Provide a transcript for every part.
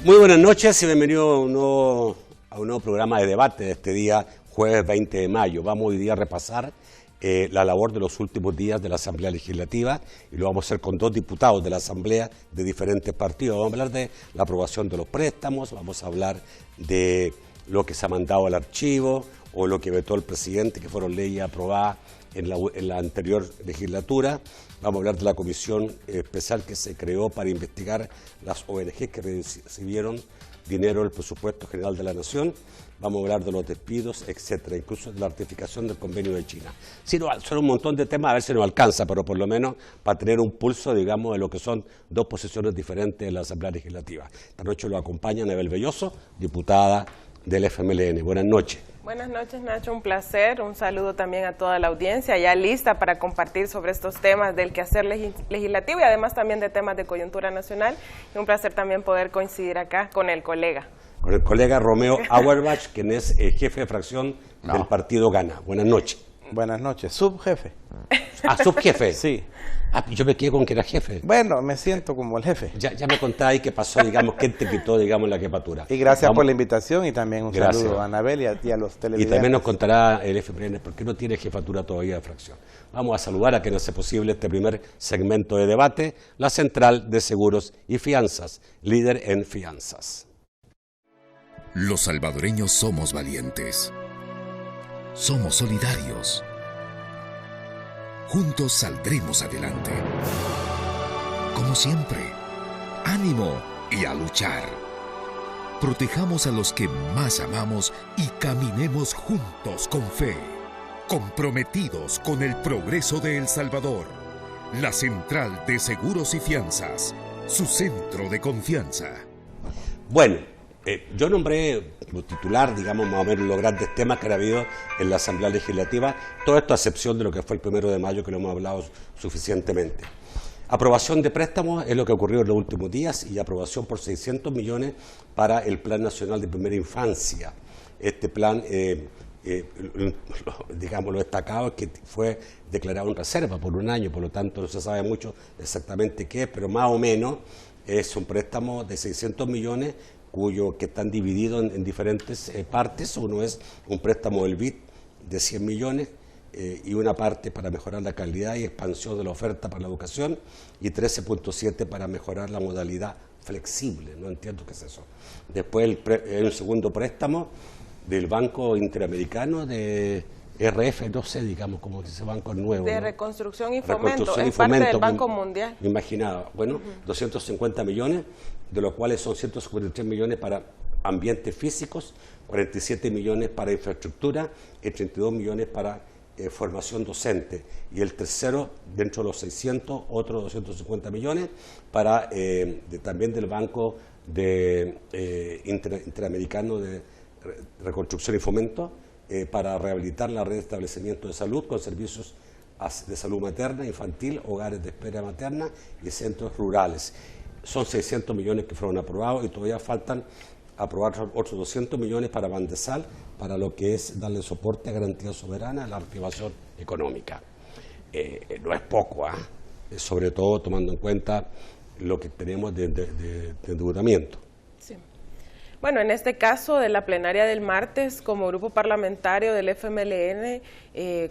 Muy buenas noches y bienvenido a un nuevo programa de debate de este día, jueves 20 de mayo. Vamos hoy día a repasar la labor de los últimos días de la Asamblea Legislativa y lo vamos a hacer con dos diputados de la Asamblea de diferentes partidos. Vamos a hablar de la aprobación de los préstamos, vamos a hablar de lo que se ha mandado al archivo o lo que vetó el presidente, que fueron leyes aprobadas en la anterior legislatura. Vamos a hablar de la comisión especial que se creó para investigar las ONG que recibieron dinero del presupuesto general de la Nación. Vamos a hablar de los despidos, etcétera, incluso de la ratificación del convenio de China. Sí, son un montón de temas, a ver si nos alcanza, pero por lo menos para tener un pulso, digamos, de lo que son dos posiciones diferentes de la Asamblea Legislativa. Esta noche lo acompaña Anabel Belloso, diputada del FMLN. Buenas noches. Buenas noches, Nacho, un placer, un saludo también a toda la audiencia, ya lista para compartir sobre estos temas del quehacer legislativo y además también de temas de coyuntura nacional, y un placer también poder coincidir acá con el colega. Con el colega Romeo Auerbach, quien es jefe de fracción del partido Gana. Buenas noches. Buenas noches, subjefe. ¿Ah, subjefe? Sí. Ah, yo me quedé con que era jefe. Bueno, me siento como el jefe. Ya me contáis qué pasó, digamos, quién te quitó, digamos, la jefatura. Y gracias por la invitación y también un saludo a Anabel y a los televidentes. Y también nos contará el FMLN por qué no tiene jefatura todavía de fracción. Vamos a saludar a quien hace posible este primer segmento de debate, la Central de Seguros y Fianzas, líder en fianzas. Los salvadoreños somos valientes. Somos solidarios. Juntos saldremos adelante. Como siempre, ánimo y a luchar. Protejamos a los que más amamos y caminemos juntos con fe, comprometidos con el progreso de El Salvador. La Central de Seguros y Fianzas, su centro de confianza. Bueno, yo nombré como titular, digamos, más o menos los grandes temas que ha habido en la Asamblea Legislativa, todo esto a excepción de lo que fue el 1 de mayo, que lo hemos hablado suficientemente. Aprobación de préstamos es lo que ocurrió en los últimos días y aprobación por 600 millones para el Plan Nacional de Primera Infancia. Este plan, digamos, lo destacado es que fue declarado en reserva por un año, por lo tanto no se sabe mucho exactamente qué es, pero más o menos es un préstamo de 600 millones que están divididos en diferentes partes. Uno es un préstamo del BID de 100 millones y una parte para mejorar la calidad y expansión de la oferta para la educación y 13.7 para mejorar la modalidad flexible. No entiendo qué es eso. Después un segundo préstamo del Banco Interamericano de RF, no sé, digamos, como ese banco nuevo. De reconstrucción y fomento, es parte del Banco Mundial. Me imaginaba. Bueno, 250 millones, de los cuales son 153 millones para ambientes físicos, 47 millones para infraestructura y 32 millones para formación docente. Y el tercero, dentro de los 600, otros 250 millones para también del Banco Interamericano de Reconstrucción y Fomento, para rehabilitar la red de establecimientos de salud con servicios de salud materna, infantil, hogares de espera materna y centros rurales. Son 600 millones que fueron aprobados y todavía faltan aprobar otros 200 millones para Bandesal, para lo que es darle soporte a garantía soberana a la reactivación económica. No es poco, sobre todo tomando en cuenta lo que tenemos de endeudamiento. Sí. Bueno, en este caso de la plenaria del martes, como grupo parlamentario del FMLN,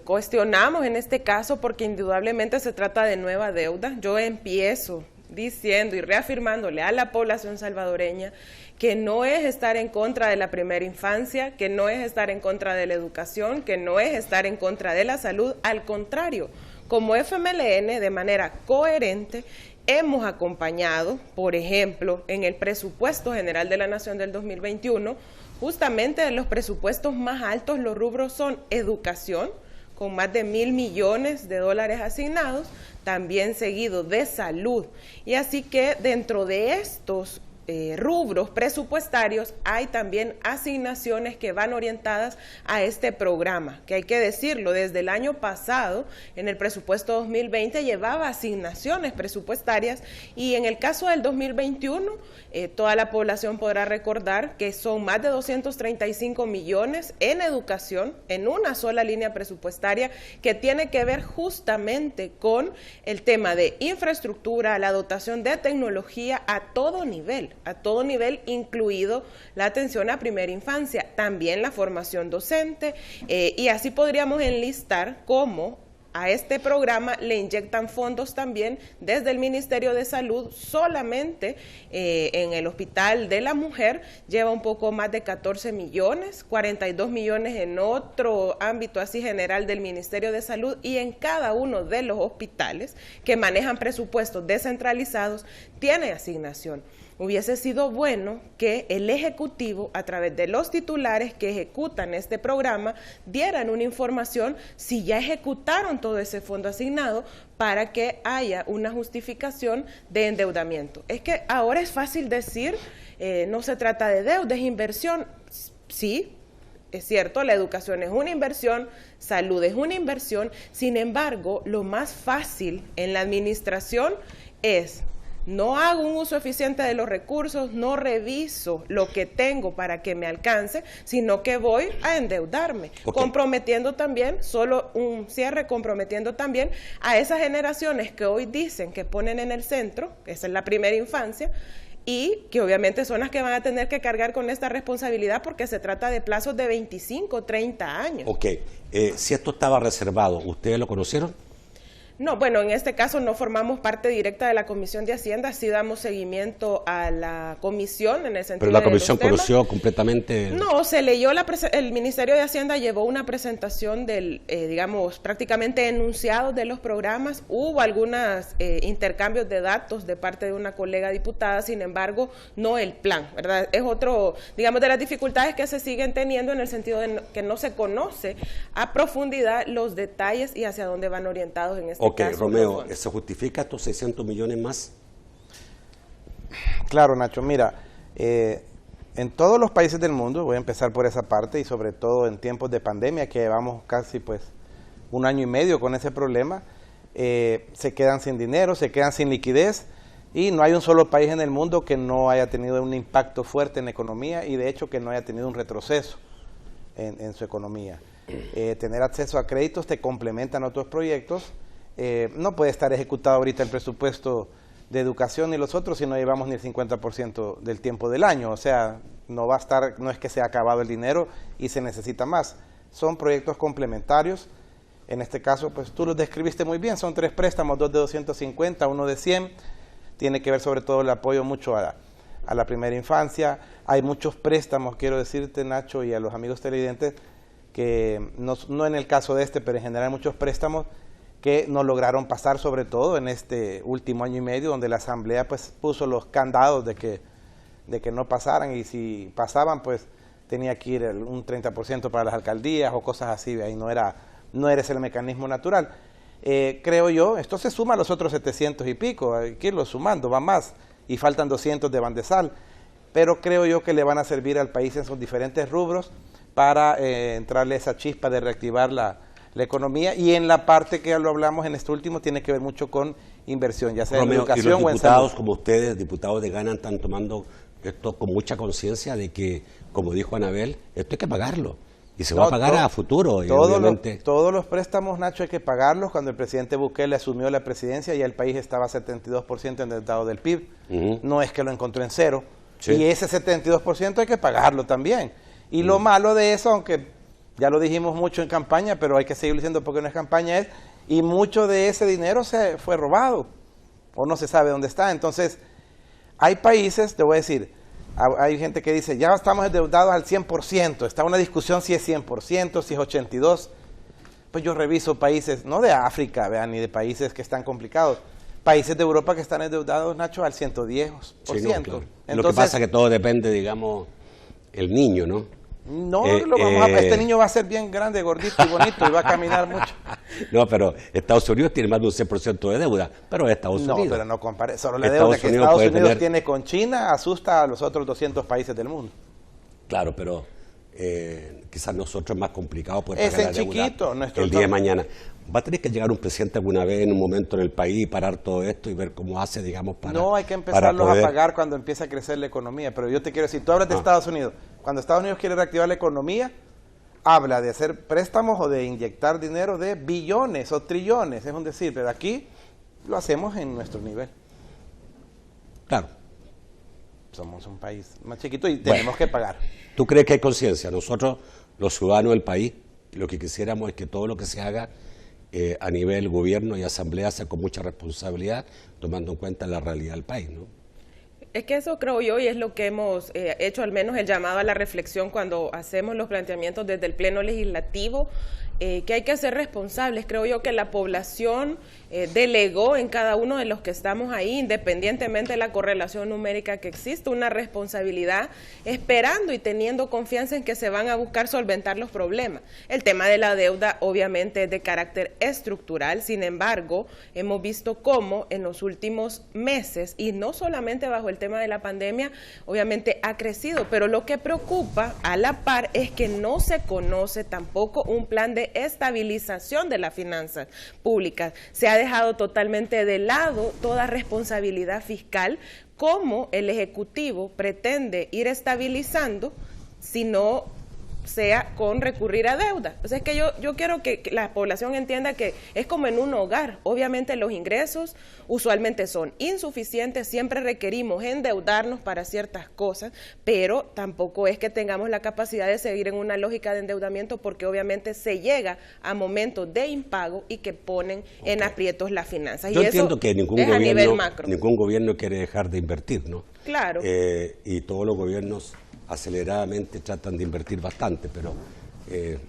cuestionamos en este caso porque indudablemente se trata de nueva deuda. Yo empiezo diciendo y reafirmándole a la población salvadoreña que no es estar en contra de la primera infancia, que no es estar en contra de la educación, que no es estar en contra de la salud, al contrario, como FMLN de manera coherente hemos acompañado, por ejemplo, en el presupuesto general de la Nación del 2021, justamente de los presupuestos más altos los rubros son educación, con más de 1.000 millones de dólares asignados, también seguido de salud. Y así que dentro de estos rubros presupuestarios hay también asignaciones que van orientadas a este programa, que hay que decirlo, desde el año pasado en el presupuesto 2020 llevaba asignaciones presupuestarias y en el caso del 2021 toda la población podrá recordar que son más de 235 millones en educación, en una sola línea presupuestaria que tiene que ver justamente con el tema de infraestructura, la dotación de tecnología a todo nivel. a todo nivel, incluido la atención a primera infancia, también la formación docente, y así podríamos enlistar cómo a este programa le inyectan fondos también desde el Ministerio de Salud. Solamente en el Hospital de la Mujer lleva un poco más de 14 millones, 42 millones en otro ámbito así general del Ministerio de Salud, y en cada uno de los hospitales que manejan presupuestos descentralizados tiene asignación. Hubiese sido bueno que el Ejecutivo, a través de los titulares que ejecutan este programa, dieran una información si ya ejecutaron todo ese fondo asignado, para que haya una justificación de endeudamiento. Es que ahora es fácil decir, no se trata de deuda, es inversión. Sí, es cierto, la educación es una inversión, salud es una inversión. Sin embargo, lo más fácil en la administración es: no hago un uso eficiente de los recursos, no reviso lo que tengo para que me alcance, sino que voy a endeudarme, comprometiendo también, solo un cierre, comprometiendo también a esas generaciones que hoy dicen que ponen en el centro, esa es la primera infancia, y que obviamente son las que van a tener que cargar con esta responsabilidad, porque se trata de plazos de 25, 30 años. Ok, si esto estaba reservado, ¿ustedes lo conocieron? No, bueno, en este caso no formamos parte directa de la Comisión de Hacienda, sí damos seguimiento a la comisión en el sentido. Pero la comisión conoció completamente. No, se leyó el Ministerio de Hacienda llevó una presentación del, digamos, prácticamente enunciados de los programas. Hubo algunos intercambios de datos de parte de una colega diputada, sin embargo, no el plan, ¿verdad? Es otro, digamos, de las dificultades que se siguen teniendo, en el sentido de que no se conoce a profundidad los detalles y hacia dónde van orientados en este. Ok, Romeo, ¿se justifica estos 600 millones más? Claro, Nacho, mira, en todos los países del mundo, voy a empezar por esa parte, y sobre todo en tiempos de pandemia, que llevamos casi pues 1 año y medio con ese problema, se quedan sin dinero, se quedan sin liquidez, y no hay un solo país en el mundo que no haya tenido un impacto fuerte en la economía, y de hecho que no haya tenido un retroceso en su economía. Tener acceso a créditos te complementan otros proyectos. No puede estar ejecutado ahorita el presupuesto de educación y los otros si no llevamos ni el 50% del tiempo del año. O sea, no va a estar, no es que se ha acabado el dinero y se necesita más. Son proyectos complementarios. En este caso, pues tú los describiste muy bien. Son 3 préstamos, 2 de 250, 1 de 100. Tiene que ver sobre todo el apoyo mucho a la primera infancia. Hay muchos préstamos, quiero decirte, Nacho, y a los amigos televidentes, que no en el caso de este, pero en general muchos préstamos que no lograron pasar, sobre todo en este último año y medio, donde la Asamblea pues puso los candados de que no pasaran, y si pasaban pues tenía que ir un 30% para las alcaldías o cosas así. Ahí no era ese el mecanismo natural. Creo yo, esto se suma a los otros 700 y pico, hay que irlo sumando, va más, y faltan 200 de Bandesal, pero creo yo que le van a servir al país en sus diferentes rubros para entrarle esa chispa de reactivar la economía, y en la parte que ya lo hablamos en este último tiene que ver mucho con inversión, ya sea en educación o en salud. Diputados como ustedes, diputados de Gana, están tomando esto con mucha conciencia de que, como dijo Anabel, esto hay que pagarlo, y se va a pagar a futuro. Todos los préstamos, Nacho, hay que pagarlos. Cuando el presidente Bukele asumió la presidencia, ya el país estaba 72% endeudado del PIB, no es que lo encontró en cero, y ese 72% hay que pagarlo también. Y lo malo de eso, aunque ya lo dijimos mucho en campaña, pero hay que seguir diciendo porque no es campaña, y mucho de ese dinero se fue robado, o no se sabe dónde está. Entonces, hay países, te voy a decir, hay gente que dice, ya estamos endeudados al 100%, está una discusión si es 100%, si es 82%, pues yo reviso países, no de África, vean, ni de países que están complicados, países de Europa que están endeudados, Nacho, al 110%. Sí, no, claro. Entonces, lo que pasa es que todo depende, digamos, el niño, ¿no? No, este niño va a ser bien grande, gordito y bonito, y va a caminar mucho. No, pero Estados Unidos tiene más de un 100% de deuda, pero Estados Unidos. No, pero no compare, solo la deuda que Estados Unidos tiene con China asusta a los otros 200 países del mundo. Claro, pero quizás nosotros es más complicado poder pagar la deuda el día de mañana. ¿Va a tener que llegar un presidente alguna vez en un momento en el país y parar todo esto y ver cómo hace, digamos, para... No, hay que empezarlos a pagar cuando empiece a crecer la economía, pero yo te quiero decir, tú hablas de Estados Unidos, cuando Estados Unidos quiere reactivar la economía, habla de hacer préstamos o de inyectar dinero de billones o trillones, es un decir, pero aquí lo hacemos en nuestro nivel. Claro. somos un país más chiquito y tenemos que pagar. ¿Tú crees que hay conciencia? Nosotros, los ciudadanos del país, lo que quisiéramos es que todo lo que se haga a nivel gobierno y asamblea sea con mucha responsabilidad, tomando en cuenta la realidad del país, ¿no? Es que eso creo yo y es lo que hemos hecho, al menos el llamado a la reflexión cuando hacemos los planteamientos desde el Pleno Legislativo, que hay que ser responsables. Creo yo que la población delegó en cada uno de los que estamos ahí, independientemente de la correlación numérica que existe, una responsabilidad, esperando y teniendo confianza en que se van a buscar solventar los problemas. El tema de la deuda obviamente es de carácter estructural, sin embargo, hemos visto cómo en los últimos meses, y no solamente bajo el tema de la pandemia, obviamente ha crecido, pero lo que preocupa a la par es que no se conoce tampoco un plan de estabilización de las finanzas públicas. Se ha dejado totalmente de lado toda responsabilidad fiscal, cómo el Ejecutivo pretende ir estabilizando si no sea con recurrir a deuda. O sea, es que yo quiero que la población entienda que es como en un hogar. Obviamente los ingresos usualmente son insuficientes, siempre requerimos endeudarnos para ciertas cosas, pero tampoco es que tengamos la capacidad de seguir en una lógica de endeudamiento porque obviamente se llega a momentos de impago y que ponen en aprietos las finanzas. Yo y entiendo eso que ningún es a nivel macro. gobierno quiere dejar de invertir, ¿no? Claro. Y todos los gobiernos aceleradamente tratan de invertir bastante, pero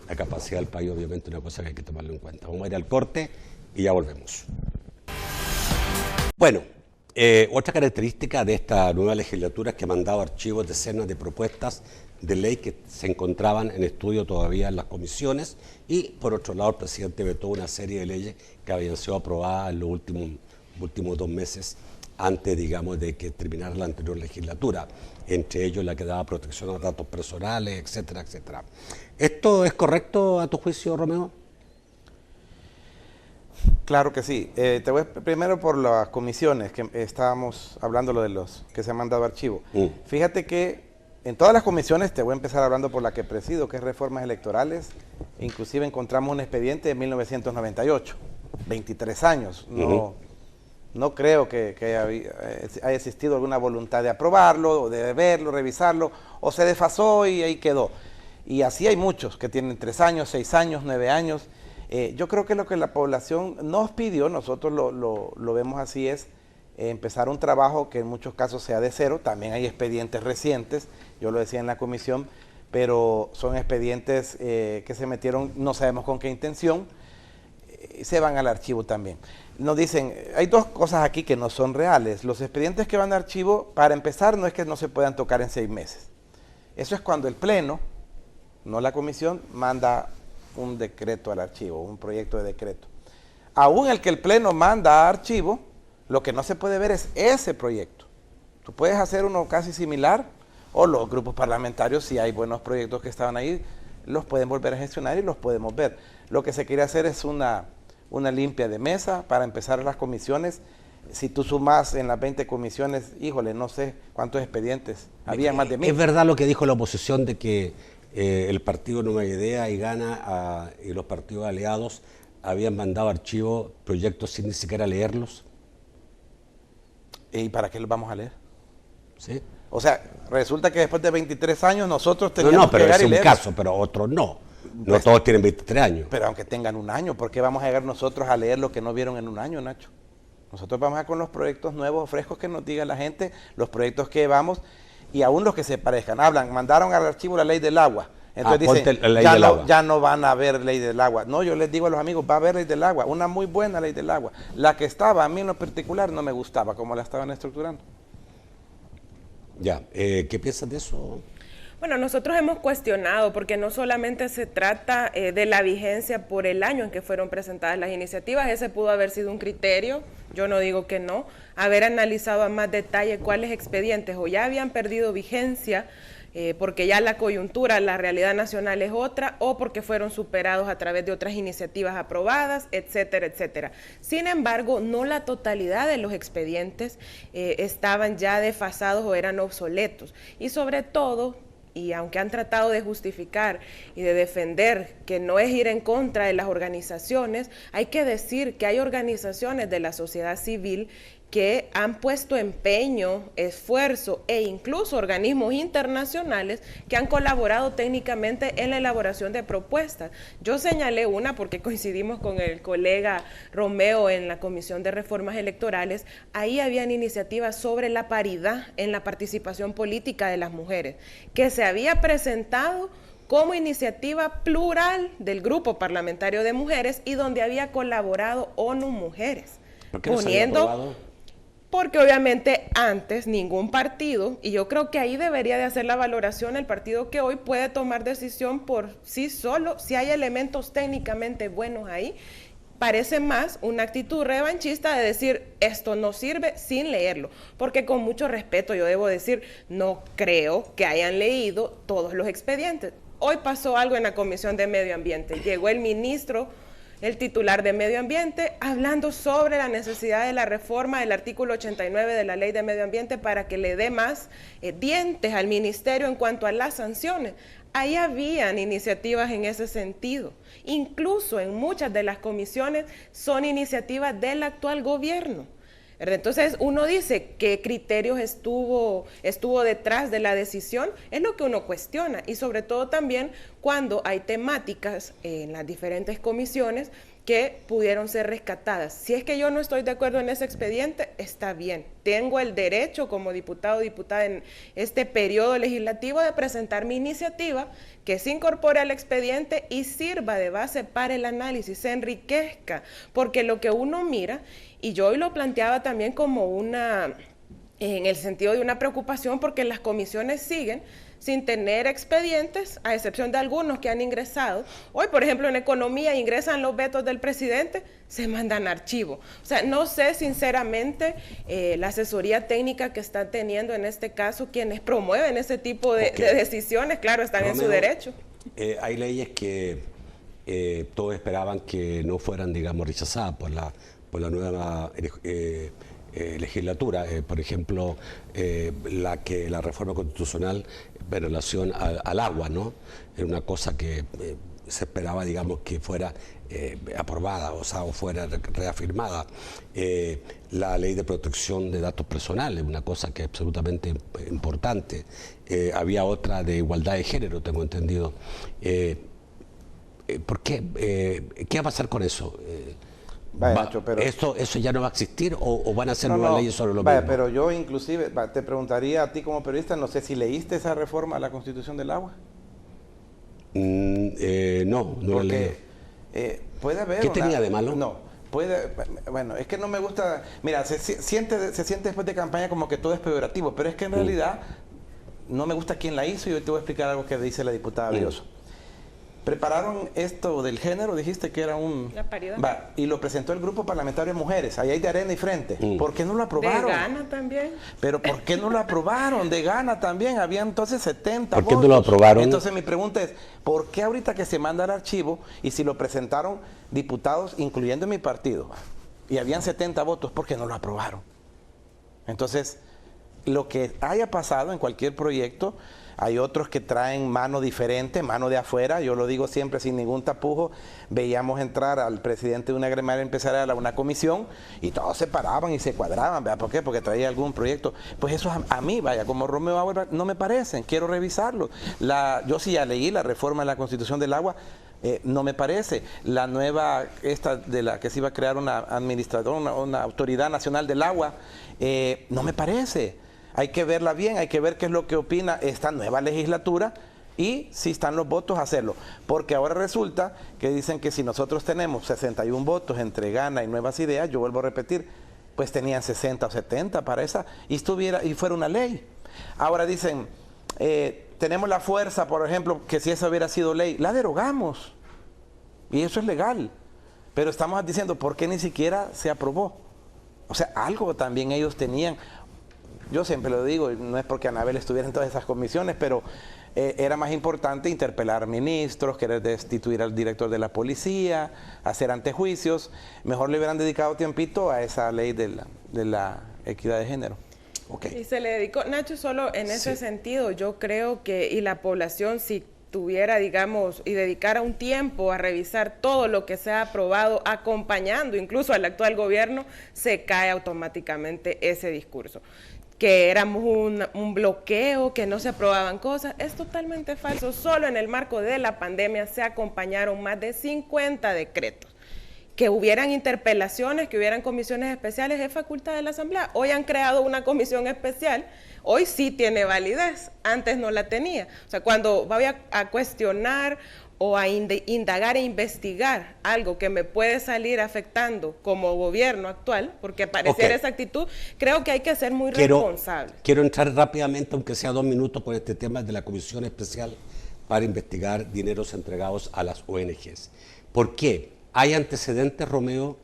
la capacidad del país obviamente es una cosa que hay que tomarlo en cuenta. Vamos a ir al corte y ya volvemos. Bueno, otra característica de esta nueva legislatura es que ha mandado archivos decenas de propuestas de ley que se encontraban en estudio todavía en las comisiones y por otro lado el presidente vetó una serie de leyes que habían sido aprobadas en los últimos 2 meses antes, digamos, de que terminara la anterior legislatura, entre ellos la que daba protección a los datos personales, etcétera, etcétera. ¿Esto es correcto a tu juicio, Romeo? Claro que sí. Te voy primero por las comisiones, que estábamos hablando de los que se han mandado archivo. Fíjate que en todas las comisiones, te voy a empezar hablando por la que presido, que es reformas electorales, inclusive encontramos un expediente de 1998, 23 años, no creo que haya existido alguna voluntad de aprobarlo, o de verlo, revisarlo, o se desfasó y ahí quedó. Y así hay muchos que tienen 3 años, 6 años, 9 años. Yo creo que lo que la población nos pidió, nosotros lo vemos así, es empezar un trabajo que en muchos casos sea de cero. También hay expedientes recientes, yo lo decía en la comisión, pero son expedientes que se metieron, no sabemos con qué intención, se van al archivo también. Nos dicen, hay 2 cosas aquí que no son reales. Los expedientes que van al archivo, para empezar, no es que no se puedan tocar en 6 meses. Eso es cuando el Pleno, no la comisión, manda un decreto al archivo, un proyecto de decreto. Aún el que el Pleno manda a archivo, lo que no se puede ver es ese proyecto. Tú puedes hacer uno casi similar, o los grupos parlamentarios, si hay buenos proyectos que estaban ahí, los pueden volver a gestionar y los podemos ver. Lo que se quiere hacer es una limpia de mesa para empezar las comisiones. Si tú sumas en las 20 comisiones, híjole, no sé cuántos expedientes, había más de 1000. ¿Es verdad lo que dijo la oposición de que el partido Nueva Idea y Gana y los partidos aliados habían mandado archivos, proyectos sin ni siquiera leerlos? ¿Y para qué los vamos a leer? ¿Sí? O sea, resulta que después de 23 años nosotros teníamos que llegar y leer. No, pero es un caso, pero otros no. No Pues, todos tienen 23 años. Pero aunque tengan 1 año, ¿por qué vamos a llegar nosotros a leer lo que no vieron en 1 año, Nacho? Nosotros vamos a con los proyectos nuevos, frescos, que nos diga la gente, los proyectos que llevamos, y aún los que se parezcan. Mandaron al archivo la ley del agua. Entonces dicen, ya no van a haber ley del agua. No, yo les digo a los amigos, va a haber ley del agua, una muy buena ley del agua. La que estaba, a mí en lo particular, no me gustaba, como la estaban estructurando. Ya, ¿qué piensas de eso? Bueno, nosotros hemos cuestionado, porque no solamente se trata de la vigencia por el año en que fueron presentadas las iniciativas, ese pudo haber sido un criterio, yo no digo que no, haber analizado a más detalle cuáles expedientes o ya habían perdido vigencia, porque ya la coyuntura, la realidad nacional es otra, o porque fueron superados a través de otras iniciativas aprobadas, etcétera, etcétera. Sin embargo, no la totalidad de los expedientes estaban ya desfasados o eran obsoletos. Y sobre todo, y aunque han tratado de justificar y de defender que no es ir en contra de las organizaciones, hay que decir que hay organizaciones de la sociedad civil que han puesto empeño, esfuerzo e incluso organismos internacionales que han colaborado técnicamente en la elaboración de propuestas. Yo señalé una porque coincidimos con el colega Romeo en la Comisión de Reformas Electorales. Ahí habían iniciativas sobre la paridad en la participación política de las mujeres, que se había presentado como iniciativa plural del Grupo Parlamentario de Mujeres y donde había colaborado ONU Mujeres. ¿Por qué no se había aprobado? Porque obviamente antes ningún partido, y yo creo que ahí debería de hacer la valoración el partido que hoy puede tomar decisión por sí solo, si hay elementos técnicamente buenos ahí, parece más una actitud revanchista de decir esto no sirve sin leerlo, porque con mucho respeto yo debo decir, no creo que hayan leído todos los expedientes. Hoy pasó algo en la Comisión de Medio Ambiente, llegó el ministro, el titular de Medio Ambiente, hablando sobre la necesidad de la reforma del artículo 89 de la Ley de Medio Ambiente para que le dé más dientes al ministerio en cuanto a las sanciones. Ahí habían iniciativas en ese sentido. Incluso en muchas de las comisiones son iniciativas del actual gobierno. Entonces uno dice qué criterios estuvo detrás de la decisión, es lo que uno cuestiona, y sobre todo también cuando hay temáticas en las diferentes comisiones que pudieron ser rescatadas. Si es que yo no estoy de acuerdo en ese expediente, está bien. Tengo el derecho como diputado o diputada en este periodo legislativo de presentar mi iniciativa que se incorpore al expediente y sirva de base para el análisis, se enriquezca, porque lo que uno mira, y yo hoy lo planteaba también como en el sentido de una preocupación, porque las comisiones siguen sin tener expedientes, a excepción de algunos que han ingresado. Hoy, por ejemplo, en Economía ingresan los vetos del presidente, se mandan archivo. O sea, no sé sinceramente la asesoría técnica que están teniendo en este caso quienes promueven ese tipo de decisiones, claro, están Romeo, en su derecho. Hay leyes que todos esperaban que no fueran, digamos, rechazadas por la nueva legislatura, por ejemplo, la reforma constitucional en relación al agua, ¿no? Era una cosa que se esperaba, digamos, que fuera aprobada, o fuera reafirmada. La ley de protección de datos personales, una cosa que es absolutamente importante. Había otra de igualdad de género, tengo entendido. ¿Por qué? ¿Qué va a pasar con eso? Nacho, pero ¿Eso ya no va a existir o van a hacer nuevas leyes sobre lo mismo? Pero yo inclusive te preguntaría a ti como periodista, no sé si leíste esa reforma a la Constitución del Agua. No la leí. Puede haber ¿Qué tenía de malo? No, bueno, es que no me gusta, mira, se siente después de campaña como que todo es peyorativo, pero es que en realidad no me gusta quién la hizo y hoy te voy a explicar algo que dice la diputada Brioso. Prepararon esto del género, dijiste que era la paridad. Y lo presentó el Grupo Parlamentario de Mujeres, ahí hay de Arena y Frente. ¿Por qué no lo aprobaron? De Gana también. Pero ¿por qué no lo aprobaron? De Gana también, había entonces 70 votos. ¿Por qué votos? no lo aprobaron? Entonces mi pregunta es, ¿por qué ahorita que se manda el archivo y si lo presentaron diputados, incluyendo mi partido, y habían 70 votos, ¿por qué no lo aprobaron? Entonces, lo que haya pasado en cualquier proyecto, hay otros que traen mano diferente, mano de afuera, yo lo digo siempre sin ningún tapujo. Veíamos entrar al presidente de una gremial empresarial a una comisión y todos se paraban y se cuadraban, ¿verdad? ¿Por qué? Porque traía algún proyecto. Pues eso a mí, vaya, como Romeo Auerbach, no me parecen, quiero revisarlo. Yo sí ya leí la reforma de la Constitución del Agua, no me parece. La nueva, esta de la que se iba a crear una administradora, una autoridad nacional del agua, no me parece. Hay que verla bien, hay que ver qué es lo que opina esta nueva legislatura y si están los votos, hacerlo. Porque ahora resulta que dicen que si nosotros tenemos 61 votos entre Gana y Nuevas Ideas, yo vuelvo a repetir, pues tenían 60 o 70 para esa y fuera una ley. Ahora dicen, tenemos la fuerza, por ejemplo, que si esa hubiera sido ley, la derogamos y eso es legal. Pero estamos diciendo, ¿por qué ni siquiera se aprobó? O sea, algo también ellos tenían. Yo siempre lo digo, no es porque Anabel estuviera en todas esas comisiones, pero era más importante interpelar ministros, querer destituir al director de la policía, hacer antejuicios. Mejor le hubieran dedicado tiempito a esa ley de la equidad de género. Okay. Y se le dedicó, Nacho, solo en ese sentido, yo creo que, y la población, si tuviera, digamos, y dedicara un tiempo a revisar todo lo que se ha aprobado, acompañando incluso al actual gobierno, se cae automáticamente ese discurso. Que éramos un bloqueo, que no se aprobaban cosas, es totalmente falso. Solo en el marco de la pandemia se acompañaron más de 50 decretos. Que hubieran interpelaciones, que hubieran comisiones especiales, es facultad de la Asamblea. Hoy han creado una comisión especial, hoy sí tiene validez, antes no la tenía. O sea, cuando voy a cuestionar o a indagar e investigar algo que me puede salir afectando como gobierno actual, porque pareciera esa actitud, creo que hay que ser muy responsable. Quiero entrar rápidamente, aunque sea 2 minutos, por este tema de la comisión especial para investigar dineros entregados a las ONGs. ¿Por qué? ¿Hay antecedentes, Romeo,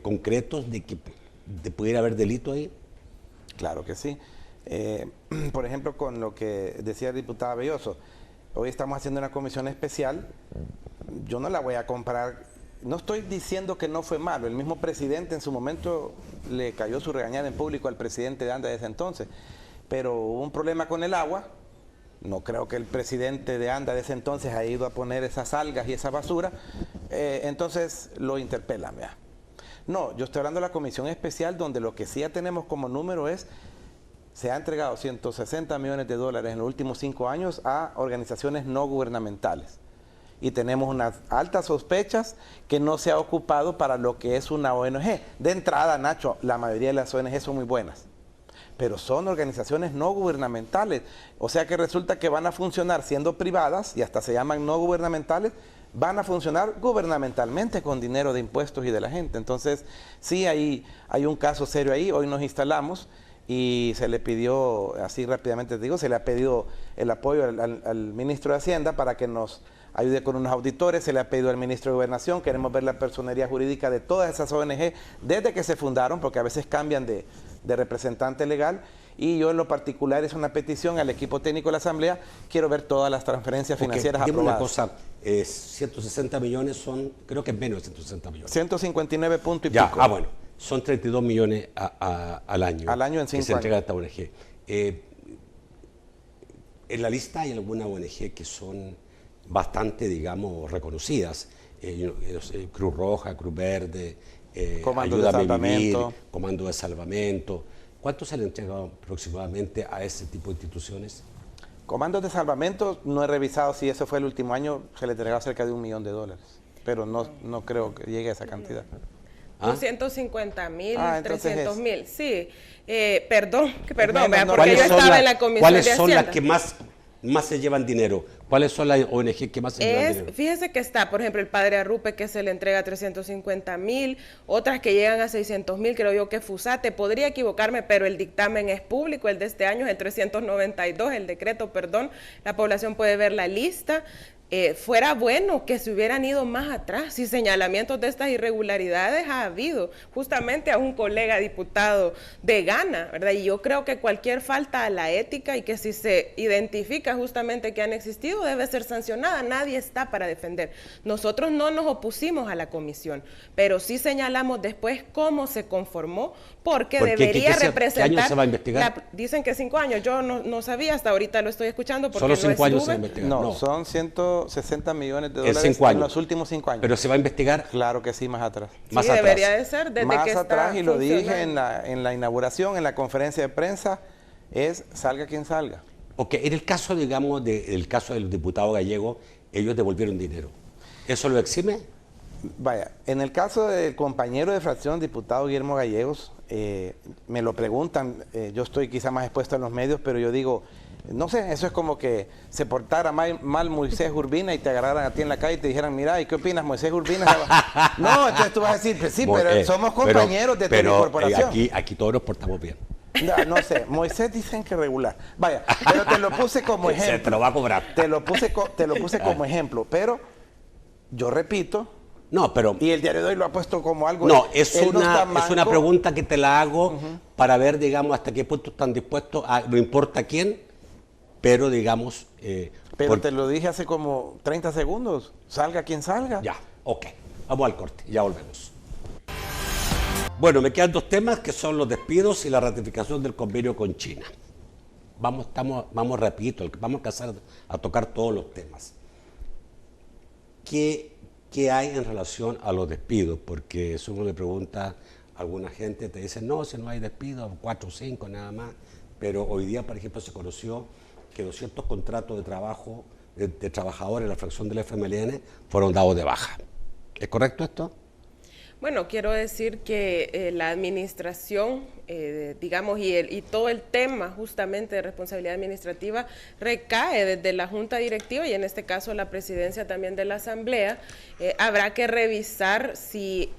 concretos de que pudiera haber delito ahí? Claro que sí. Por ejemplo, con lo que decía el diputado Belloso, hoy estamos haciendo una comisión especial, yo no la voy a comparar, no estoy diciendo que no fue malo, el mismo presidente en su momento le cayó su regañada en público al presidente de ANDA de ese entonces, pero hubo un problema con el agua. No creo que el presidente de ANDA de ese entonces haya ido a poner esas algas y esa basura, entonces lo interpelan. ¿Vea? No, yo estoy hablando de la comisión especial donde lo que sí ya tenemos como número es, se ha entregado 160 millones de dólares en los últimos 5 años a organizaciones no gubernamentales. Y tenemos unas altas sospechas que no se ha ocupado para lo que es una ONG. De entrada, Nacho, la mayoría de las ONG son muy buenas, pero son organizaciones no gubernamentales, o sea que resulta que van a funcionar siendo privadas y hasta se llaman no gubernamentales, van a funcionar gubernamentalmente con dinero de impuestos y de la gente. Entonces sí hay un caso serio ahí. Hoy nos instalamos y se le pidió, así rápidamente te digo, se le ha pedido el apoyo al ministro de Hacienda para que nos ayude con unos auditores, se le ha pedido al ministro de Gobernación, queremos ver la personería jurídica de todas esas ONG desde que se fundaron, porque a veces cambian de representante legal, y yo en lo particular es una petición al equipo técnico de la Asamblea, quiero ver todas las transferencias financieras aprobadas. Una cosa, 160 millones son, creo que es menos de 160 millones. 159 punto y ya, pico. Bueno, son 32 millones al año. Al año en 5 años. Que se entrega a esta ONG. En la lista hay alguna ONG que son bastante, digamos, reconocidas. Cruz Roja, Cruz Verde, Ayúdame a Vivir, Comando de Salvamento. ¿Cuánto se le entrega aproximadamente a ese tipo de instituciones? Comandos de Salvamento, no he revisado si eso fue el último año, se le entregó cerca de $1 millón, pero no creo que llegue a esa cantidad. 250,000, 300,000, sí. Perdón, porque yo estaba en la comisión de Hacienda. ¿Cuáles son las que más se llevan dinero? ¿Cuáles son las ONG que más se llevan dinero? Fíjese que está, por ejemplo, el Padre Arrupe, que se le entrega 350,000, otras que llegan a 600,000, creo yo que Fusate, podría equivocarme, pero el dictamen es público, el de este año es el 392, el decreto, perdón, la población puede ver la lista. Fuera bueno que se hubieran ido más atrás, si señalamientos de estas irregularidades ha habido, justamente a un colega diputado de Ghana, ¿verdad? Y yo creo que cualquier falta a la ética y que si se identifica justamente que han existido debe ser sancionada, nadie está para defender. Nosotros no nos opusimos a la comisión, pero sí señalamos después cómo se conformó, porque debería representar... ¿Qué año se va a investigar? Dicen que 5 años, yo no sabía, hasta ahorita lo estoy escuchando porque ¿Solo 5 años se va a estuve. investigar? No, son 160 millones de dólares en los últimos 5 años. ¿Pero se va a investigar? Claro que sí, más atrás. Sí, debería de ser desde más que atrás, y lo dije en funcionando. la inauguración, en la conferencia de prensa, es salga quien salga. Ok, en el caso, digamos, del caso del diputado Gallego, ellos devolvieron dinero. ¿Eso lo exime? Vaya, en el caso del compañero de fracción, diputado Guillermo Gallegos, me lo preguntan, yo estoy quizá más expuesto en los medios, pero yo digo, no sé, eso es como que se portara mal Moisés Urbina y te agarraran a ti en la calle y te dijeran, mira, ¿y qué opinas, Moisés Urbina? No, entonces tú vas a decir, pues sí, pero somos compañeros de tu corporación. Aquí todos nos portamos bien. No sé, Moisés dicen que regular. Vaya, pero te lo puse como ejemplo. Se te lo va a cobrar. Te lo puse como ejemplo, pero yo repito. No, pero... Y el diario de hoy lo ha puesto como algo... No, es una pregunta que te la hago para ver, digamos, hasta qué punto están dispuestos a... No importa quién, pero digamos... pero te lo dije hace como 30 segundos. Salga quien salga. Ya, ok. Vamos al corte, ya volvemos. Bueno, me quedan 2 temas que son los despidos y la ratificación del convenio con China. vamos rapidito, vamos a alcanzar a tocar todos los temas. ¿Qué hay en relación a los despidos? Porque si uno le pregunta a alguna gente, te dicen, no, si no hay despidos, 4 o 5 nada más. Pero hoy día, por ejemplo, se conoció que 200 contratos de trabajo de trabajadores en la fracción del FMLN fueron dados de baja. ¿Es correcto esto? Bueno, quiero decir que la administración, digamos, y todo el tema justamente de responsabilidad administrativa recae desde la Junta Directiva y en este caso la presidencia también de la Asamblea. Habrá que revisar si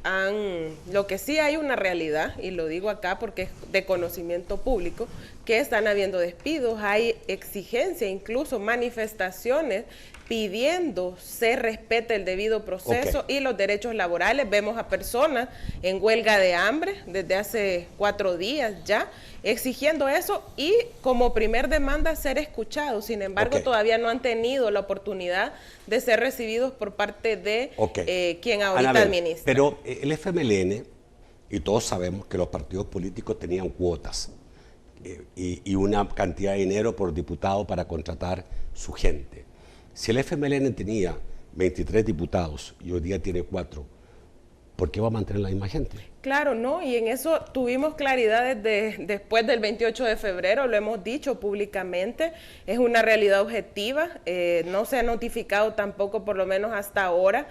lo que sí hay una realidad, y lo digo acá porque es de conocimiento público, que están habiendo despidos, hay exigencia, incluso manifestaciones pidiendo se respete el debido proceso y los derechos laborales. Vemos a personas en huelga de hambre desde hace 4 días ya, exigiendo eso y como primer demanda ser escuchados. Sin embargo, todavía no han tenido la oportunidad de ser recibidos por parte de quien ahorita administra. Pero el FMLN, y todos sabemos que los partidos políticos tenían cuotas y una cantidad de dinero por diputado para contratar su gente. Si el FMLN tenía 23 diputados y hoy día tiene 4, ¿por qué va a mantener la misma gente? Claro, no, y en eso tuvimos claridad desde después del 28 de febrero, lo hemos dicho públicamente, es una realidad objetiva, no se ha notificado tampoco, por lo menos hasta ahora,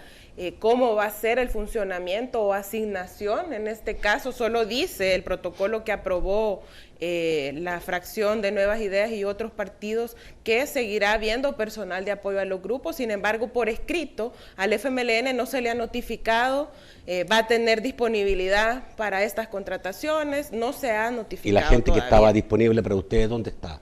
cómo va a ser el funcionamiento o asignación. En este caso solo dice el protocolo que aprobó la fracción de Nuevas Ideas y otros partidos que seguirá habiendo personal de apoyo a los grupos. Sin embargo, por escrito al FMLN no se le ha notificado, va a tener disponibilidad para estas contrataciones, no se ha notificado. ¿Y la gente todavía que estaba disponible para ustedes dónde está?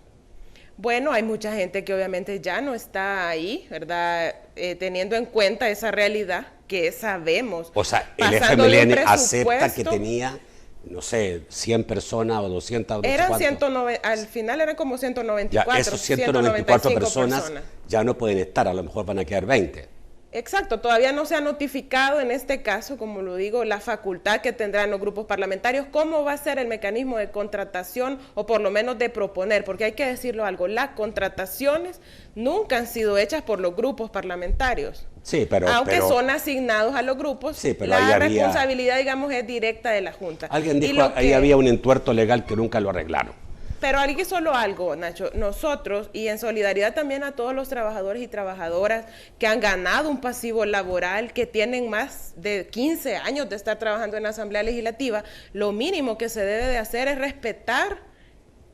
Bueno, hay mucha gente que obviamente ya no está ahí, ¿verdad? Teniendo en cuenta esa realidad que sabemos. O sea, el FMLN acepta que tenía, no sé, 100 personas o 200. Eran 190, al final eran como 194. Ya, esos 194 personas ya no pueden estar, a lo mejor van a quedar 20. Exacto, todavía no se ha notificado en este caso, como lo digo, la facultad que tendrán los grupos parlamentarios, cómo va a ser el mecanismo de contratación o por lo menos de proponer, porque hay que decirlo algo, las contrataciones nunca han sido hechas por los grupos parlamentarios. Sí, pero aunque son asignados a los grupos, sí, pero la responsabilidad, digamos, es directa de la Junta. Alguien dijo, ahí había un entuerto legal que nunca lo arreglaron. Pero hay solo algo, Nacho, nosotros, y en solidaridad también a todos los trabajadores y trabajadoras que han ganado un pasivo laboral, que tienen más de 15 años de estar trabajando en la Asamblea Legislativa, lo mínimo que se debe de hacer es respetar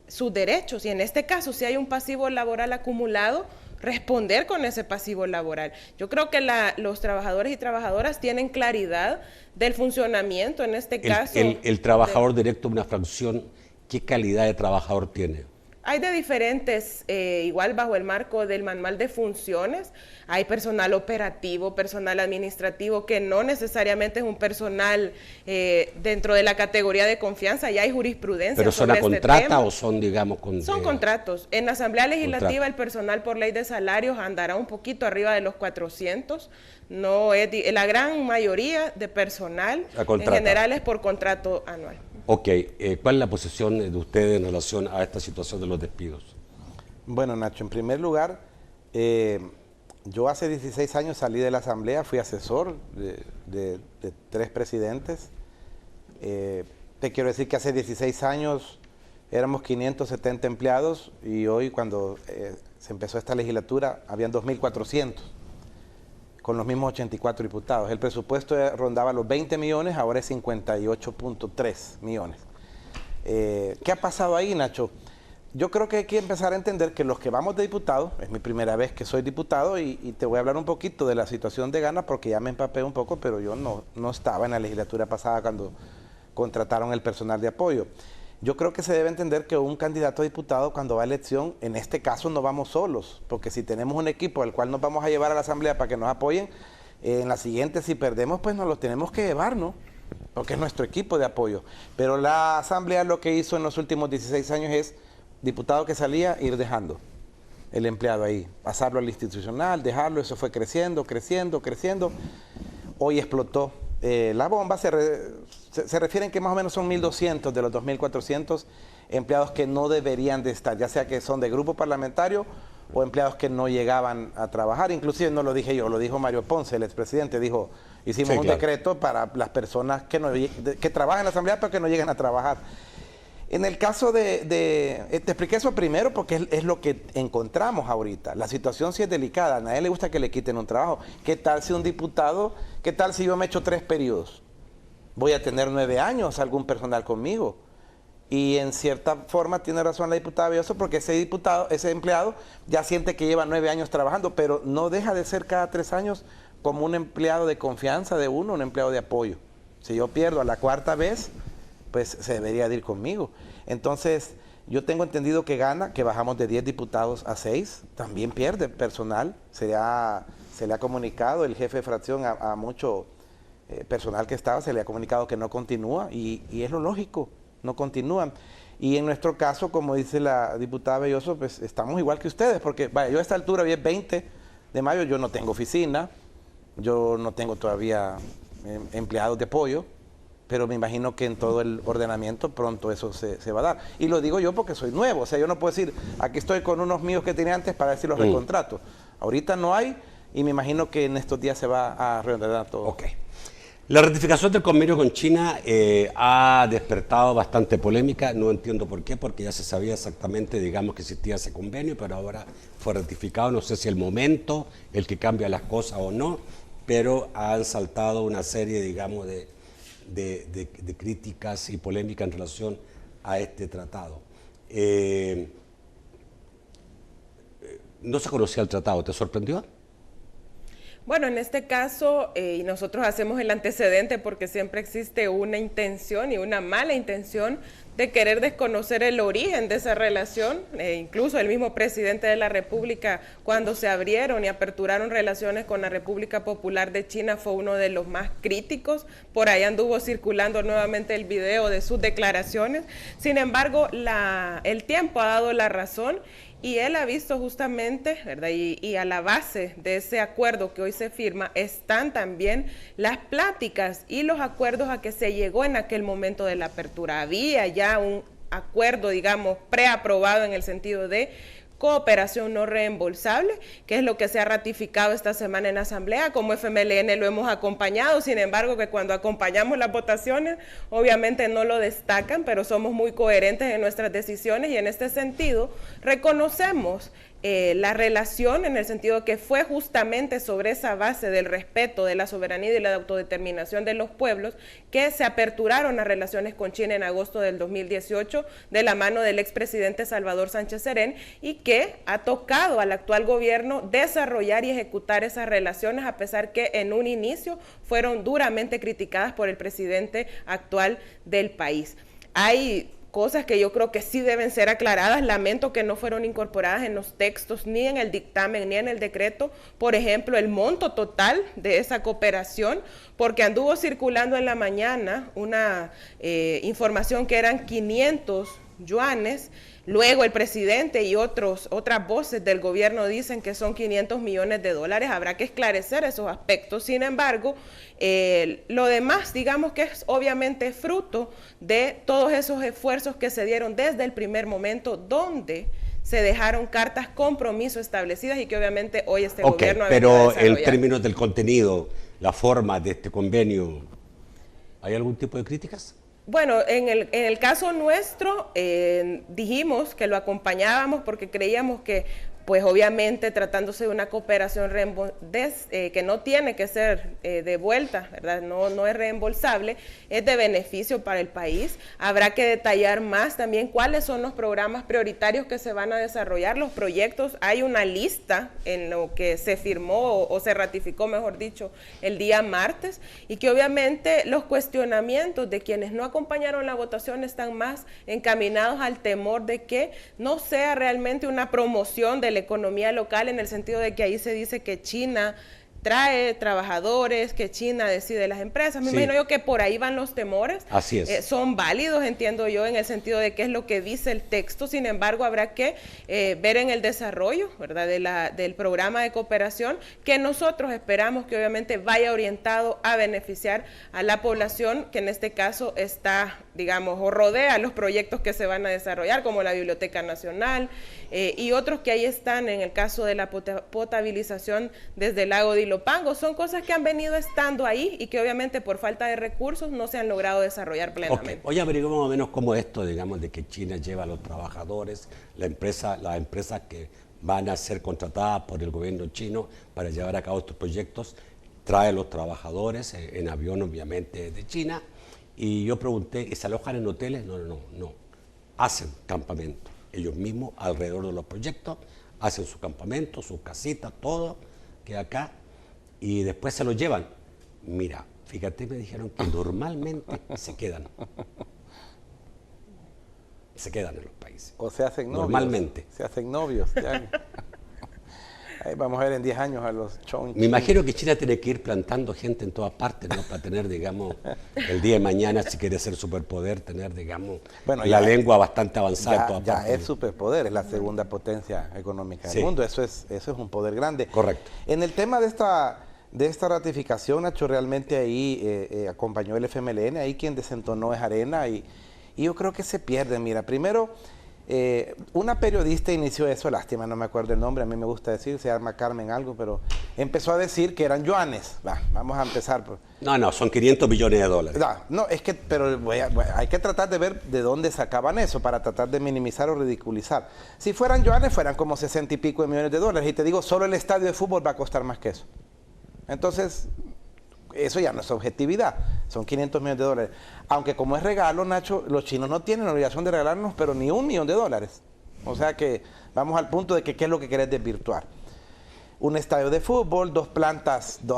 sus derechos, y en este caso, si hay un pasivo laboral acumulado, responder con ese pasivo laboral. Yo creo que los trabajadores y trabajadoras tienen claridad del funcionamiento, en este caso. El trabajador directo de una fracción, ¿qué calidad de trabajador tiene? Hay de diferentes, igual bajo el marco del manual de funciones, hay personal operativo, personal administrativo, que no necesariamente es un personal dentro de la categoría de confianza, ya hay jurisprudencia. ¿Pero son a contrata o son, digamos, son contratos? En la Asamblea Legislativa el personal por ley de salarios andará un poquito arriba de los 400, no es la gran mayoría de personal en general es por contrato anual. Ok, ¿cuál es la posición de ustedes en relación a esta situación de los despidos? Bueno, Nacho, en primer lugar, yo hace 16 años salí de la Asamblea, fui asesor de 3 presidentes. Te quiero decir que hace 16 años éramos 570 empleados y hoy cuando se empezó esta legislatura habían 2.400. Con los mismos 84 diputados. El presupuesto rondaba los 20 millones, ahora es 58.3 millones. ¿Qué ha pasado ahí, Nacho? Yo creo que hay que empezar a entender que los que vamos de diputados, es mi primera vez que soy diputado y te voy a hablar un poquito de la situación de Ghana porque ya me empapé un poco, pero yo no estaba en la legislatura pasada cuando contrataron el personal de apoyo. Yo creo que se debe entender que un candidato a diputado cuando va a elección, en este caso no vamos solos, porque si tenemos un equipo al cual nos vamos a llevar a la Asamblea para que nos apoyen, en la siguiente si perdemos pues nos lo tenemos que llevar, ¿no? Porque es nuestro equipo de apoyo. Pero la Asamblea lo que hizo en los últimos 16 años es, diputado que salía, ir dejando el empleado ahí, pasarlo al institucional, dejarlo, eso fue creciendo, creciendo, creciendo. Hoy explotó la bomba, se refieren que más o menos son 1.200 de los 2.400 empleados que no deberían de estar, ya sea que son de grupo parlamentario o empleados que no llegaban a trabajar. Inclusive no lo dije yo, lo dijo Mario Ponce, el expresidente, dijo, hicimos sí, un claro. decreto para las personas que, que trabajan en la Asamblea pero que no llegan a trabajar. En el caso te expliqué eso primero porque es lo que encontramos ahorita. La situación sí es delicada, a nadie le gusta que le quiten un trabajo. ¿Qué tal si un diputado, qué tal si yo me echo 3 periodos? Voy a tener 9 años algún personal conmigo. Y en cierta forma tiene razón la diputada Belloso porque ese empleado ya siente que lleva 9 años trabajando, pero no deja de ser cada 3 años como un empleado de confianza de uno, un empleado de apoyo. Si yo pierdo a la 4ª vez, pues se debería de ir conmigo. Entonces, yo tengo entendido que gana, que bajamos de 10 diputados a 6, también pierde personal, se le ha comunicado el jefe de fracción a mucho personal que estaba, se le ha comunicado que no continúa y es lo lógico, no continúan. Y en nuestro caso, como dice la diputada Belloso, pues estamos igual que ustedes, porque vaya, yo a esta altura, hoy es 20 de mayo, yo no tengo oficina, yo no tengo todavía empleados de apoyo, pero me imagino que en todo el ordenamiento pronto eso se va a dar. Y lo digo yo porque soy nuevo, o sea, yo no puedo decir, aquí estoy con unos míos que tenía antes para ver si los recontrato. Ahorita no hay y me imagino que en estos días se va a reordenar todo. Ok. La ratificación del convenio con China ha despertado bastante polémica, no entiendo por qué, porque ya se sabía exactamente, digamos, que existía ese convenio, pero ahora fue ratificado, no sé si el momento, el que cambia las cosas o no, pero han saltado una serie, digamos, de críticas y polémica en relación a este tratado. No se conocía el tratado, ¿te sorprendió? Bueno, en este caso, y nosotros hacemos el antecedente porque siempre existe una intención y una mala intención de querer desconocer el origen de esa relación. Incluso el mismo presidente de la República, cuando se abrieron y aperturaron relaciones con la República Popular de China, fue uno de los más críticos. Por ahí anduvo circulando nuevamente el video de sus declaraciones. Sin embargo, el tiempo ha dado la razón. Y él ha visto justamente, ¿verdad? Y a la base de ese acuerdo que hoy se firma están también las pláticas y los acuerdos a que se llegó en aquel momento de la apertura. Había ya un acuerdo, digamos, preaprobado en el sentido de cooperación no reembolsable, que es lo que se ha ratificado esta semana en la Asamblea. Como FMLN lo hemos acompañado, sin embargo, que cuando acompañamos las votaciones, obviamente no lo destacan, pero somos muy coherentes en nuestras decisiones y en este sentido reconocemos la relación en el sentido que fue justamente sobre esa base del respeto de la soberanía y de la autodeterminación de los pueblos que se aperturaron las relaciones con China en agosto del 2018 de la mano del expresidente Salvador Sánchez Serén y que ha tocado al actual gobierno desarrollar y ejecutar esas relaciones a pesar que en un inicio fueron duramente criticadas por el presidente actual del país. Hay cosas que yo creo que sí deben ser aclaradas. Lamento que no fueron incorporadas en los textos, ni en el dictamen, ni en el decreto. Por ejemplo, el monto total de esa cooperación, porque anduvo circulando en la mañana una información que eran 500 yuanes. Luego el presidente y otras voces del gobierno dicen que son 500 millones de dólares. Habrá que esclarecer esos aspectos. Sin embargo, lo demás, digamos que es obviamente fruto de todos esos esfuerzos que se dieron desde el primer momento, donde se dejaron cartas compromiso establecidas y que obviamente hoy este gobierno ha venido a pero desarrollar. en términos del contenido, la forma de este convenio, ¿hay algún tipo de críticas? Bueno, en el caso nuestro dijimos que lo acompañábamos porque creíamos que, pues obviamente tratándose de una cooperación que no tiene que ser devuelta, ¿verdad? No es reembolsable, es de beneficio para el país. Habrá que detallar más también cuáles son los programas prioritarios que se van a desarrollar, los proyectos. Hay una lista en lo que se firmó o se ratificó, mejor dicho, el día martes, y que obviamente los cuestionamientos de quienes no acompañaron la votación están más encaminados al temor de que no sea realmente una promoción de la economía local, en el sentido de que ahí se dice que China trae trabajadores, que China decide las empresas. Me imagino yo que por ahí van los temores. Así es. Son válidos, entiendo yo, en el sentido de qué es lo que dice el texto. Sin embargo, habrá que ver en el desarrollo, ¿verdad?, del programa de cooperación, que nosotros esperamos que obviamente vaya orientado a beneficiar a la población que en este caso está, digamos, o rodea los proyectos que se van a desarrollar, como la Biblioteca Nacional y otros que ahí están en el caso de la potabilización desde el lago de Ilopango. Son cosas que han venido estando ahí y que obviamente por falta de recursos no se han logrado desarrollar plenamente. Hoy averiguamos más o menos cómo esto, digamos, de que China lleva a los trabajadores, las empresas que van a ser contratadas por el gobierno chino para llevar a cabo estos proyectos, trae a los trabajadores en avión, obviamente, de China. Y yo pregunté, ¿se alojan en hoteles? No. Hacen campamento. Ellos mismos, alrededor de los proyectos, hacen su campamento, sus casitas, todo, que acá, y después se los llevan. Mira, fíjate, me dijeron que normalmente se quedan en los países. O se hacen novios. Normalmente. Se hacen novios. Ya. Ahí vamos a ver en 10 años a los chon. Me imagino que China tiene que ir plantando gente en todas partes, ¿no? Para tener, digamos, el día de mañana, si quiere ser superpoder, tener, digamos, la lengua bastante avanzada en todas partes. Ya es superpoder, es la segunda potencia económica del mundo. Eso es un poder grande. Correcto. En el tema de esta ratificación, Nacho, realmente ahí acompañó el FMLN, ahí quien desentonó es Arena y yo creo que se pierde. Mira, primero, una periodista inició eso, lástima, no me acuerdo el nombre, a mí me gusta decir, se llama Carmen algo, pero empezó a decir que eran yuanes. Vamos a empezar por... No, son 500 millones de dólares. No, es que, pero hay que tratar de ver de dónde sacaban eso para tratar de minimizar o ridiculizar. Si fueran yuanes, fueran como 60 y pico de millones de dólares. Y te digo, solo el estadio de fútbol va a costar más que eso. Entonces, eso ya no es objetividad, son 500 millones de dólares. Aunque como es regalo, Nacho, los chinos no tienen la obligación de regalarnos, pero ni $1 millón. O sea que vamos al punto de que qué es lo que querés desvirtuar. Un estadio de fútbol, dos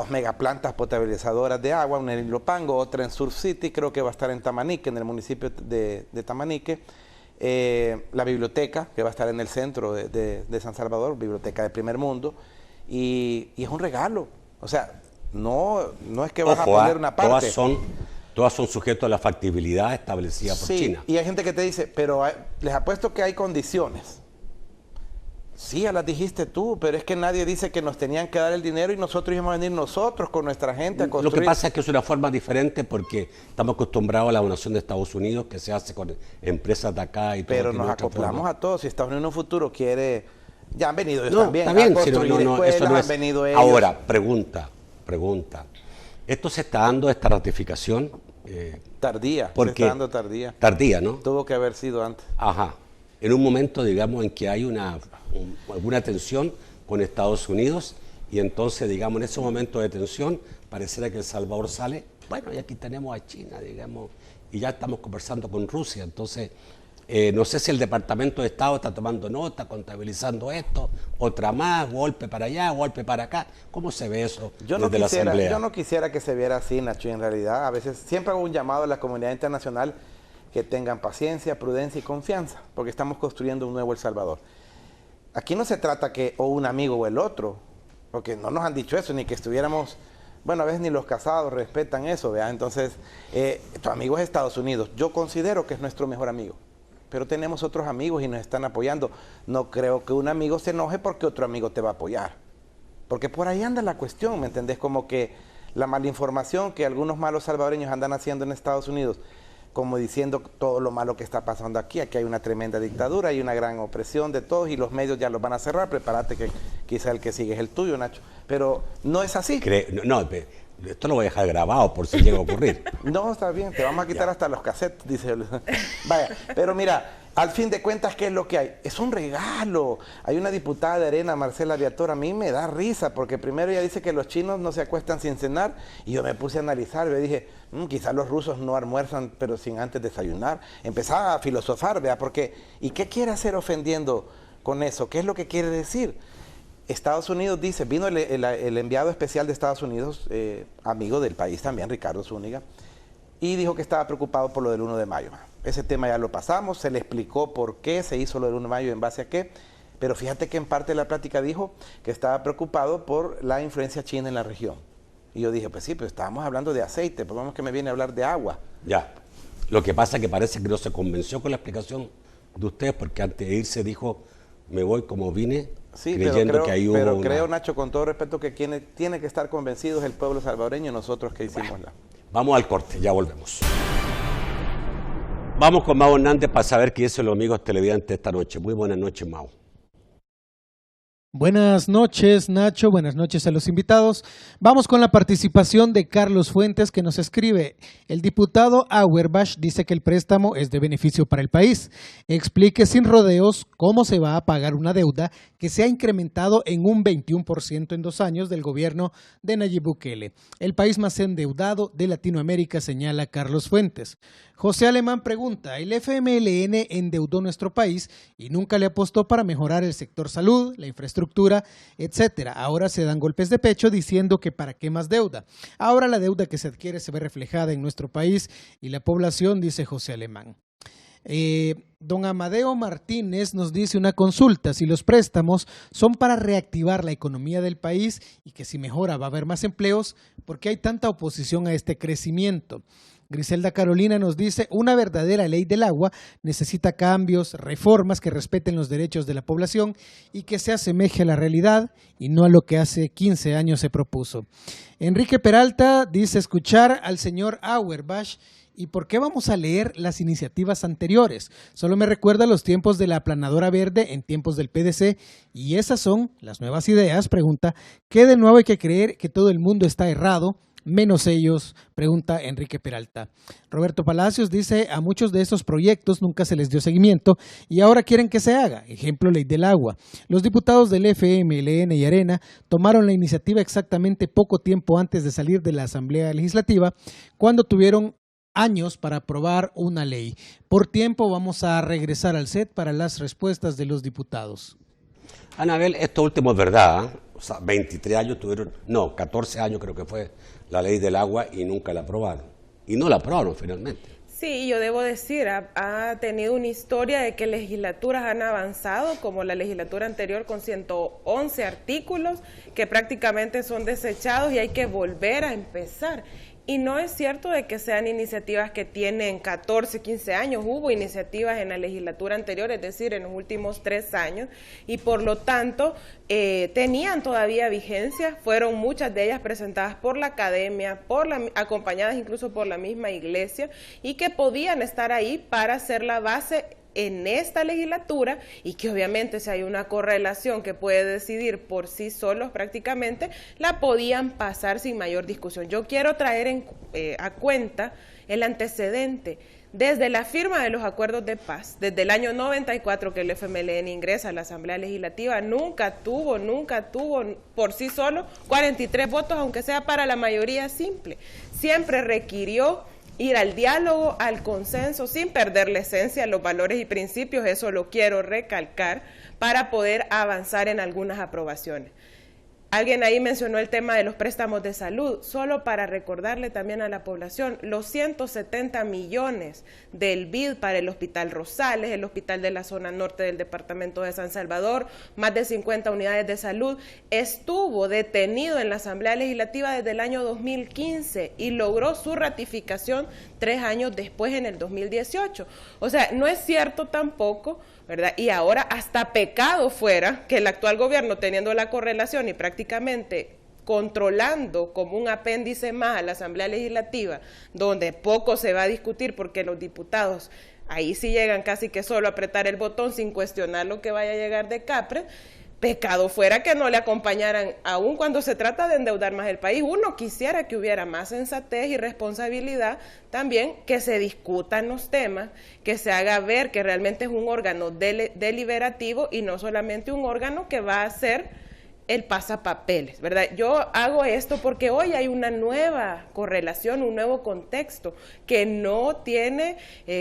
megaplantas potabilizadoras de agua, una en Ilopango, otra en Surf City, creo que va a estar en Tamanique, en el municipio de Tamanique. La biblioteca, que va a estar en el centro de San Salvador, biblioteca de primer mundo, y es un regalo. O sea, no es que vas a poner una parte. Todas son sujetos a la factibilidad establecida por China. Y hay gente que te dice, pero les apuesto que hay condiciones. Sí, ya las dijiste tú, pero es que nadie dice que nos tenían que dar el dinero y nosotros íbamos a venir nosotros con nuestra gente a construir. Lo que pasa es que es una forma diferente porque estamos acostumbrados a la donación de Estados Unidos que se hace con empresas de acá y todo. Pero nos acoplamos a todos. Si Estados Unidos en un futuro quiere... Ya han venido ellos también. Está bien, a construir escuelas, eso no es. Han venido ellos. Ahora, pregunta. ¿Esto se está dando, esta ratificación? Tardía, porque, se está dando tardía. Tardía, ¿no? Tuvo que haber sido antes. Ajá. En un momento, digamos, en que hay alguna tensión con Estados Unidos y entonces, digamos, en ese momento de tensión, pareciera que El Salvador sale, bueno, y aquí tenemos a China, digamos, y ya estamos conversando con Rusia, entonces... no sé si el Departamento de Estado está tomando nota, contabilizando esto, otra más, golpe para allá, golpe para acá. ¿Cómo se ve eso desde la Asamblea? Yo no quisiera que se viera así, Nacho, en realidad. A veces siempre hago un llamado a la comunidad internacional que tengan paciencia, prudencia y confianza, porque estamos construyendo un nuevo El Salvador. Aquí no se trata que o un amigo o el otro, porque no nos han dicho eso, ni que estuviéramos... Bueno, a veces ni los casados respetan eso, ¿vea? Entonces, tu amigo es Estados Unidos. Yo considero que es nuestro mejor amigo. Pero tenemos otros amigos y nos están apoyando. No creo que un amigo se enoje porque otro amigo te va a apoyar. Porque por ahí anda la cuestión, ¿me entendés? Como que la malinformación que algunos malos salvadoreños andan haciendo en Estados Unidos, como diciendo todo lo malo que está pasando aquí. Aquí hay una tremenda dictadura, hay una gran opresión de todos y los medios ya los van a cerrar. Prepárate que quizá el que sigue es el tuyo, Nacho. Pero no es así. Esto lo voy a dejar grabado por si llega a ocurrir. No, está bien, te vamos a quitar hasta los cassettes, dice él. Vaya, pero mira, al fin de cuentas, ¿qué es lo que hay? Es un regalo. Hay una diputada de Arena, Marcela Viator, a mí me da risa, porque primero ella dice que los chinos no se acuestan sin cenar, y yo me puse a analizar, y dije, quizás los rusos no almuerzan, pero sin antes desayunar. Empezaba a filosofar, ¿vea? Porque, ¿y qué quiere hacer ofendiendo con eso? ¿Qué es lo que quiere decir? Estados Unidos dice, vino el enviado especial de Estados Unidos, amigo del país también, Ricardo Zúñiga, y dijo que estaba preocupado por lo del 1 de mayo. Ese tema ya lo pasamos, se le explicó por qué se hizo lo del 1 de mayo, en base a qué, Pero fíjate que en parte de la plática dijo que estaba preocupado por la influencia china en la región. Y yo dije, pues sí, pero estábamos hablando de aceite, ¿por qué que me viene a hablar de agua? Ya. Lo que pasa es que parece que no se convenció con la explicación de ustedes, porque antes de irse dijo, me voy como vine, sí, creyendo que ahí hubo pero creo, Nacho, con todo respeto, que quien tiene que estar convencido es el pueblo salvadoreño y nosotros que hicimos Vamos al corte, ya volvemos. Vamos con Mau Hernández para saber qué dicen los amigos televidentes esta noche. Muy buenas noches, Mau. Buenas noches, Nacho. Buenas noches a los invitados. Vamos con la participación de Carlos Fuentes, que nos escribe: el diputado Auerbach dice que el préstamo es de beneficio para el país. Explique sin rodeos cómo se va a pagar una deuda que se ha incrementado en un 21% en 2 años del gobierno de Nayib Bukele. El país más endeudado de Latinoamérica, señala Carlos Fuentes. José Alemán pregunta: el FMLN endeudó nuestro país y nunca le apostó para mejorar el sector salud, la infraestructura, etcétera. Ahora se dan golpes de pecho diciendo que para qué más deuda. Ahora la deuda que se adquiere se ve reflejada en nuestro país y la población, dice José Alemán. Don Amadeo Martínez nos dice una consulta: si los préstamos son para reactivar la economía del país y que si mejora va a haber más empleos, ¿por qué hay tanta oposición a este crecimiento? Griselda Carolina nos dice: una verdadera ley del agua necesita cambios, reformas que respeten los derechos de la población y que se asemeje a la realidad y no a lo que hace 15 años se propuso. Enrique Peralta dice escuchar al señor Auerbach. ¿Y por qué vamos a leer las iniciativas anteriores? Solo me recuerda los tiempos de la aplanadora verde en tiempos del PDC, y esas son las nuevas ideas, pregunta. ¿Qué de nuevo hay que creer que todo el mundo está errado? Menos ellos, pregunta Enrique Peralta. Roberto Palacios dice: a muchos de estos proyectos nunca se les dio seguimiento y ahora quieren que se haga. Ejemplo, ley del agua. Los diputados del FMLN y Arena tomaron la iniciativa exactamente poco tiempo antes de salir de la Asamblea Legislativa, cuando tuvieron años para aprobar una ley. Por tiempo vamos a regresar al set para las respuestas de los diputados. Anabel, esto último es verdad, ¿eh? O sea, 23 años tuvieron, no, 14 años creo que fue la ley del agua y nunca la aprobaron. Y no la aprobaron finalmente. Sí, yo debo decir, ha tenido una historia de que legislaturas han avanzado, como la legislatura anterior con 111 artículos que prácticamente son desechados y hay que volver a empezar. Y no es cierto de que sean iniciativas que tienen 14, 15 años, hubo iniciativas en la legislatura anterior, es decir, en los últimos 3 años, y por lo tanto tenían todavía vigencia, fueron muchas de ellas presentadas por la academia, acompañadas incluso por la misma iglesia, y que podían estar ahí para ser la base en esta legislatura, y que obviamente si hay una correlación que puede decidir por sí solos prácticamente, la podían pasar sin mayor discusión. Yo quiero traer a cuenta el antecedente. Desde la firma de los acuerdos de paz, desde el año 94 que el FMLN ingresa a la Asamblea Legislativa, nunca tuvo por sí solo 43 votos, aunque sea para la mayoría simple. Siempre requirió ir al diálogo, al consenso, sin perder la esencia, los valores y principios, eso lo quiero recalcar, para poder avanzar en algunas aprobaciones. Alguien ahí mencionó el tema de los préstamos de salud, solo para recordarle también a la población, los 170 millones del BID para el Hospital Rosales, el hospital de la zona norte del departamento de San Salvador, más de 50 unidades de salud, estuvo detenido en la Asamblea Legislativa desde el año 2015 y logró su ratificación 3 años después, en el 2018. O sea, no es cierto tampoco, ¿verdad? Y ahora hasta pecado fuera que el actual gobierno, teniendo la correlación y prácticamente controlando como un apéndice más a la Asamblea Legislativa, donde poco se va a discutir porque los diputados ahí sí llegan casi que solo a apretar el botón sin cuestionar lo que vaya a llegar de Capre. Pecado fuera que no le acompañaran, aún cuando se trata de endeudar más el país. Uno quisiera que hubiera más sensatez y responsabilidad, también que se discutan los temas, que se haga ver que realmente es un órgano deliberativo y no solamente un órgano que va a ser el pasapapeles, ¿verdad? Yo hago esto porque hoy hay una nueva correlación, un nuevo contexto que no tiene,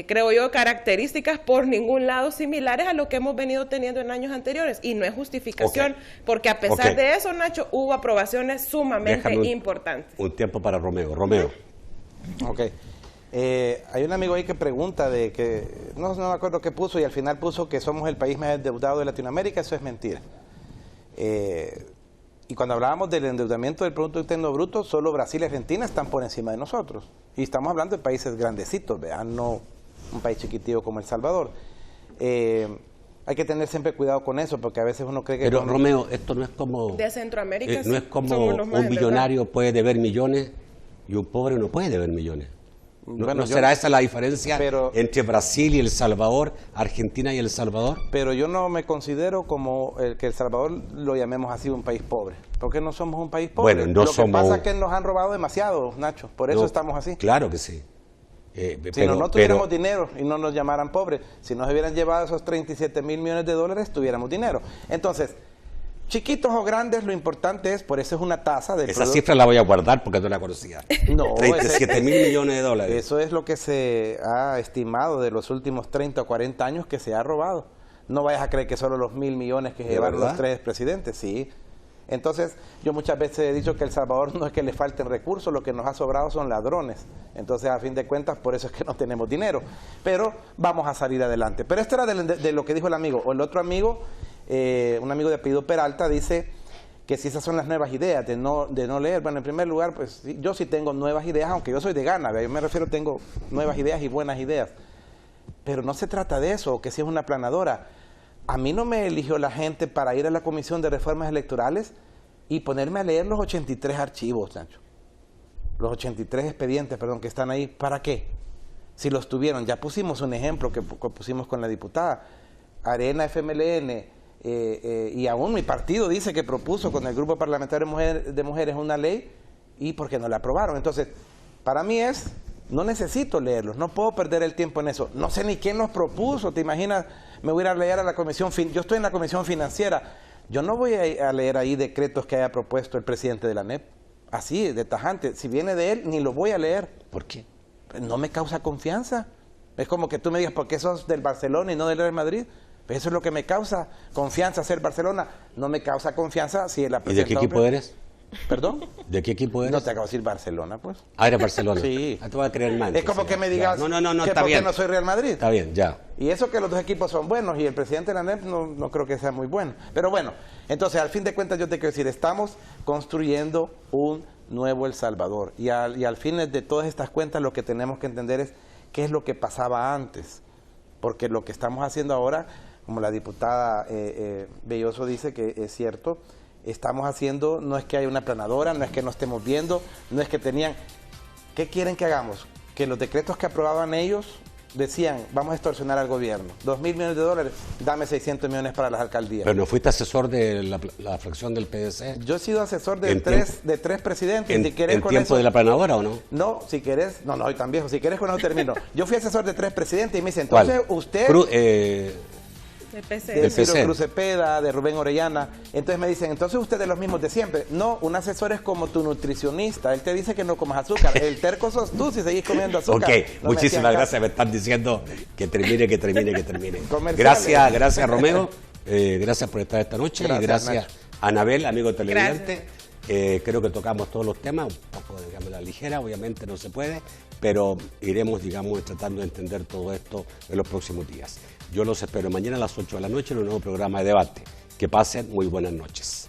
creo yo, características por ningún lado similares a lo que hemos venido teniendo en años anteriores, y no es justificación, porque a pesar de eso, Nacho, hubo aprobaciones sumamente importantes. Un tiempo para Romeo. Romeo. Ok. Hay un amigo ahí que pregunta de que, no me acuerdo qué puso, y al final puso que somos el país más endeudado de Latinoamérica. Eso es mentira. Y cuando hablábamos del endeudamiento del Producto Interno Bruto, solo Brasil y Argentina están por encima de nosotros. Y estamos hablando de países grandecitos, vean, no un país chiquitito como El Salvador. Hay que tener siempre cuidado con eso, porque a veces uno cree que... Pero Romeo, esto no es como... De Centroamérica no es como un millonario puede deber millones y un pobre no puede deber millones. ¿No será esa la diferencia entre Brasil y El Salvador, Argentina y El Salvador? Pero yo no me considero como que El Salvador lo llamemos así un país pobre. Porque no somos un país pobre. Bueno, no lo que pasa es que nos han robado demasiado, Nacho. Por eso estamos así. Claro que sí. Si no tuviéramos dinero y no nos llamaran pobres, si nos hubieran llevado esos 37 mil millones de dólares, tuviéramos dinero. Entonces, chiquitos o grandes, lo importante es, por eso es una tasa de... Esa cifra la voy a guardar porque no la conocía. No, 37 mil millones de dólares. Eso es lo que se ha estimado de los últimos 30 o 40 años que se ha robado. No vayas a creer que solo los 1.000 millones que llevaron los 3 presidentes, sí. Entonces, yo muchas veces he dicho que El Salvador no es que le falten recursos, lo que nos ha sobrado son ladrones. Entonces, a fin de cuentas, por eso es que no tenemos dinero. Pero vamos a salir adelante. Pero esto era de lo que dijo el amigo. O el otro amigo, un amigo de apellido Peralta, dice que si esas son las nuevas ideas de no leer. Bueno, en primer lugar, pues yo sí tengo nuevas ideas, aunque yo soy de Ghana. Yo me refiero, tengo nuevas ideas y buenas ideas. Pero no se trata de eso, que si es una aplanadora. A mí no me eligió la gente para ir a la Comisión de Reformas Electorales y ponerme a leer los 83 archivos, Nacho. Los 83 expedientes, perdón, que están ahí. ¿Para qué? Si los tuvieron, ya pusimos un ejemplo que pusimos con la diputada. Arena, FMLN, y aún mi partido dice que propuso con el Grupo Parlamentario de Mujeres una ley y porque no la aprobaron. Entonces, para mí no necesito leerlos, no puedo perder el tiempo en eso. No sé ni quién los propuso, ¿te imaginas? Me voy a leer a la Comisión, yo estoy en la Comisión Financiera, yo no voy a leer ahí decretos que haya propuesto el presidente de la ANEP, así, de tajante. Si viene de él, ni lo voy a leer. ¿Por qué? No me causa confianza. Es como que tú me digas, ¿por qué sos del Barcelona y no del Real Madrid? Pues eso es lo que me causa confianza, ser Barcelona. No me causa confianza si la presidenta... ¿Y de qué equipo eres? ¿Perdón? ¿De qué equipo eres? No te acabo de decir Barcelona, pues. Ah, era Barcelona. Sí. Te voy a creer mal. Es como que me digas no, que está bien. no soy Real Madrid. Está bien, ya. Y eso que los dos equipos son buenos y el presidente de la ANEP no creo que sea muy bueno. Pero bueno, entonces al fin de cuentas yo te quiero decir, estamos construyendo un nuevo El Salvador. Y al fin de todas estas cuentas lo que tenemos que entender es qué es lo que pasaba antes. Porque lo que estamos haciendo ahora, como la diputada Belloso dice que es cierto, estamos haciendo, no es que haya una aplanadora, no es que no estemos viendo, no es que tenían... ¿Qué quieren que hagamos? Que los decretos que aprobaban ellos decían, vamos a extorsionar al gobierno. 2.000 millones de dólares, dame 600 millones para las alcaldías. Pero no fuiste asesor de la fracción del PDC. Yo he sido asesor de tres presidentes. ¿En tiempo de la aplanadora o no? No, si querés, no hoy tan viejo, si querés con eso termino. Yo fui asesor de 3 presidentes y me dice, entonces usted... de Ciro Cruz Cepeda, de Rubén Orellana. Entonces me dicen, entonces usted de los mismos de siempre. No, un asesor es como tu nutricionista. Él te dice que no comas azúcar. El terco sos tú si seguís comiendo azúcar. Ok, no, muchísimas gracias. Me están diciendo que termine. Gracias Romeo. Gracias por estar esta noche. Gracias Anabel, amigo televidente. Creo que tocamos todos los temas, un poco de la ligera, obviamente no se puede, pero iremos, tratando de entender todo esto en los próximos días. Yo los espero mañana a las 8 de la noche en un nuevo programa de debate. Que pasen muy buenas noches.